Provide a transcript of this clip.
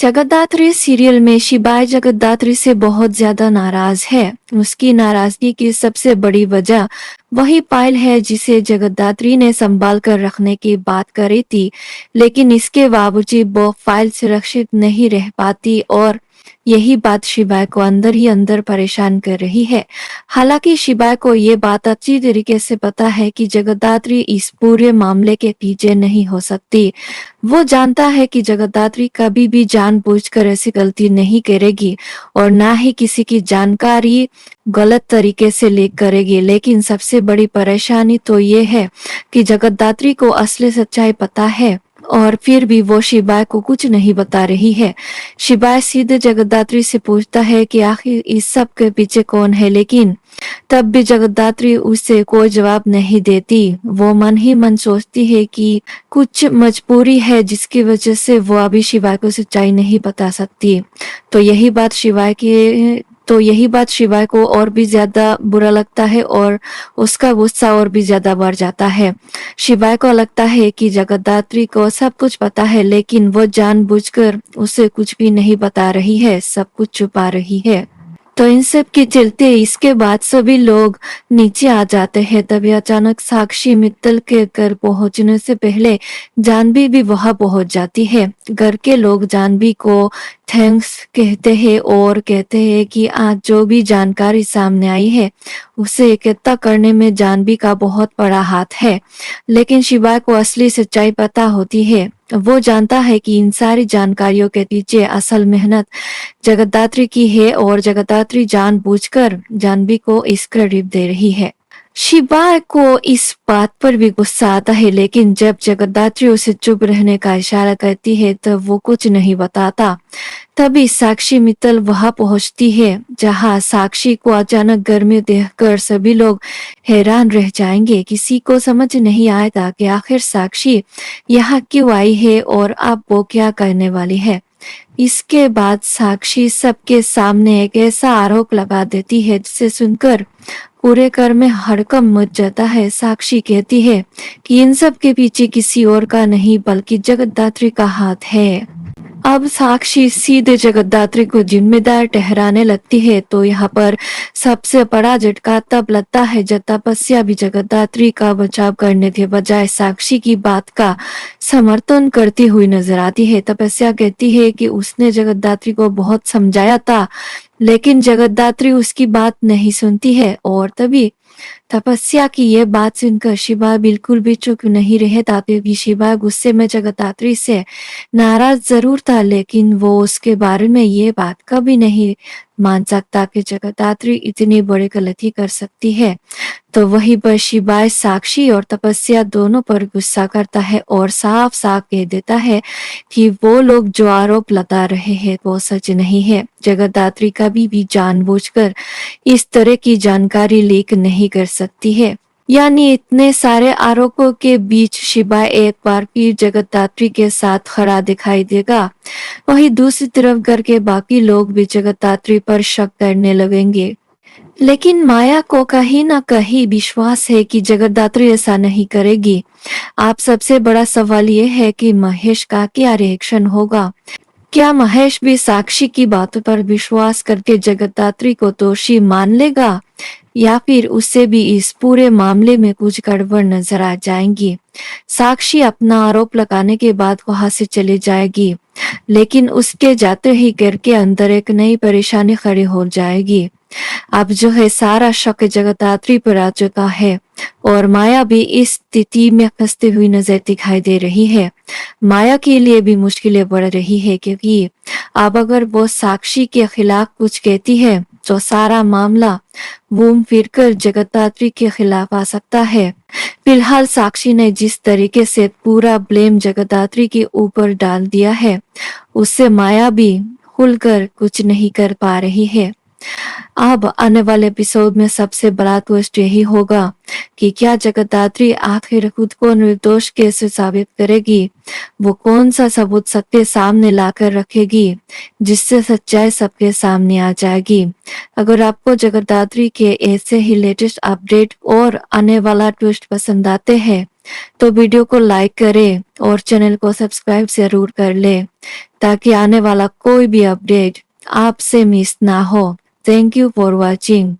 जगद्धात्री serial में शिबाय जगद्धात्री से बहुत ज्यादा नाराज है। उसकी नाराजगी की सबसे बड़ी वजह वही पायल है जिसे जगद्धात्री ने संभाल कर रखने की बात करी थी, लेकिन इसके बावजूद वो फाइल सुरक्षित नहीं रह पाती और यही बात शिबाय को अंदर ही अंदर परेशान कर रही है। हालांकि शिबाय को ये बात अच्छी तरीके से पता है कि जगद्धात्री इस पूरे मामले के पीछे नहीं हो सकती। वो जानता है कि जगद्धात्री कभी भी जानबूझकर ऐसी गलती नहीं करेगी और ना ही किसी की जानकारी गलत तरीके से लीक करेगी। लेकिन सबसे बड़ी परेशानी तो ये है कि जगद्धात्री को असली सच्चाई पता है और फिर भी वो शिबाय को कुछ नहीं बता रही है। शिबाय सीधे जगद्धात्री से पूछता है कि आखिर इस सब के पीछे कौन है, लेकिन तब भी जगद्धात्री उसे कोई जवाब नहीं देती। वो मन ही मन सोचती है कि कुछ मजबूरी है जिसकी वजह से वो अभी शिबाय को सच्चाई नहीं बता सकती। तो यही बात शिबाय को और भी ज्यादा बुरा लगता है और उसका गुस्सा और भी ज्यादा बढ़ जाता है। शिबाय को लगता है कि जगद्धात्री को सब कुछ पता है, लेकिन वो जानबूझकर उसे कुछ भी नहीं बता रही है, सब कुछ छुपा रही है। तो इन सब के चलते इसके बाद सभी लोग नीचे आ जाते हैं। तभी अचानक साक्षी मित्तल के घर पहुंचने से पहले जानवी भी वहां पहुंच जाती है। घर के लोग जानवी को थैंक्स कहते हैं और कहते हैं कि आज जो भी जानकारी सामने आई है उसे इकट्ठा करने में जानवी का बहुत बड़ा हाथ है। लेकिन शिबाय को असली सच्चाई पता होती है। वो जानता है कि इन सारी जानकारियों के पीछे असल मेहनत जगद्धात्री की है और जगद्धात्री जानबूझकर जानवी को इस क्रेडिट दे रही है। शिबाय को इस बात पर भी गुस्सा आता है, लेकिन जब जगद्धात्री उसे चुप रहने का इशारा करती है तब वो कुछ नहीं बताता। तभी साक्षी मित्तल वहां पहुंचती है, जहां साक्षी को अचानक घर में देखकर सभी लोग हैरान रह जाएंगे। किसी को समझ नहीं आया कि आखिर साक्षी यहाँ क्यों आई है और अब वो क्या करने वाली है। इसके बाद साक्षी सबके सामने एक ऐसा आरोप लगा देती है जिसे सुनकर पूरे घर में हड़कंप मच जाता है। साक्षी कहती है कि इन सब के पीछे किसी और का नहीं बल्कि जगद्धात्री का हाथ है। अब साक्षी सीधे जगद्धात्री को जिम्मेदार ठहराने लगती है। तो यहाँ पर सबसे बड़ा झटका तब लगता है जब तपस्या भी जगद्धात्री का बचाव करने के बजाय साक्षी की बात का समर्थन करती हुई नजर आती है। तपस्या कहती है कि उसने जगद्धात्री को बहुत समझाया था, लेकिन जगद्धात्री उसकी बात नहीं सुनती है। और तभी तपस्या की ये बात सुनकर शिबाय बिल्कुल भी चुप नहीं रहता, क्योंकि शिबाय गुस्से में जगद्धात्री से नाराज जरूर था, लेकिन वो उसके बारे में ये बात कभी नहीं मान सकता कि जगद्धात्री इतनी बड़ी गलती कर सकती है। तो वहीं पर शिबाय साक्षी और तपस्या दोनों पर गुस्सा करता है और साफ साफ कह देता है कि वो लोग जो आरोप लगा रहे हैं वो सच नहीं है। जगद्धात्री कभी भी जानबूझकर इस तरह की जानकारी लीक नहीं कर सकती है। यानी इतने सारे आरोपों के बीच शिबाय एक बार फिर जगद्धात्री के साथ खड़ा दिखाई देगा। वहीं दूसरी तरफ घर के बाकी लोग भी जगद्धात्री पर शक करने लगेंगे, लेकिन माया को कहीं ना कहीं विश्वास है कि जगद्धात्री ऐसा नहीं करेगी। आप सबसे बड़ा सवाल ये है कि महेश का क्या रिएक्शन होगा। क्या महेश भी साक्षी की बातों पर विश्वास करके जगद्धात्री को दोषी मान लेगा, या फिर उसे भी इस पूरे मामले में कुछ गड़बड़ नजर आ जाएंगी। साक्षी अपना आरोप लगाने के बाद वहां से चली जाएगी, लेकिन उसके जाते ही घर के अंदर एक नई परेशानी खड़ी हो जाएगी। अब जो है सारा शक जगद्धात्री पर आ चुका है और माया भी इस स्थिति में फंसती हुई नजर दिखाई दे रही है। माया के लिए भी मुश्किलें बढ़ रही है, क्योंकि अब अगर वो साक्षी के खिलाफ कुछ कहती है तो सारा मामला घूम फिरकर जगद्धात्री के खिलाफ आ सकता है। फिलहाल साक्षी ने जिस तरीके से पूरा ब्लेम जगद्धात्री के ऊपर डाल दिया है, उससे माया भी खुलकर कुछ नहीं कर पा रही है। अब आने वाले एपिसोड में सबसे बड़ा ट्विस्ट यही होगा कि क्या जगद्धात्री आखिर खुद को निर्दोष कैसे साबित करेगी। वो कौन सा सबूत सबके सामने लाकर रखेगी जिससे सच्चाई सबके सामने आ जाएगी। अगर आपको जगद्धात्री के ऐसे ही लेटेस्ट अपडेट और आने वाला ट्विस्ट पसंद आते हैं तो वीडियो को लाइक करें और चैनल को सब्सक्राइब जरूर कर ले ताकि आने वाला कोई भी अपडेट आपसे मिस ना हो। Thank you for watching.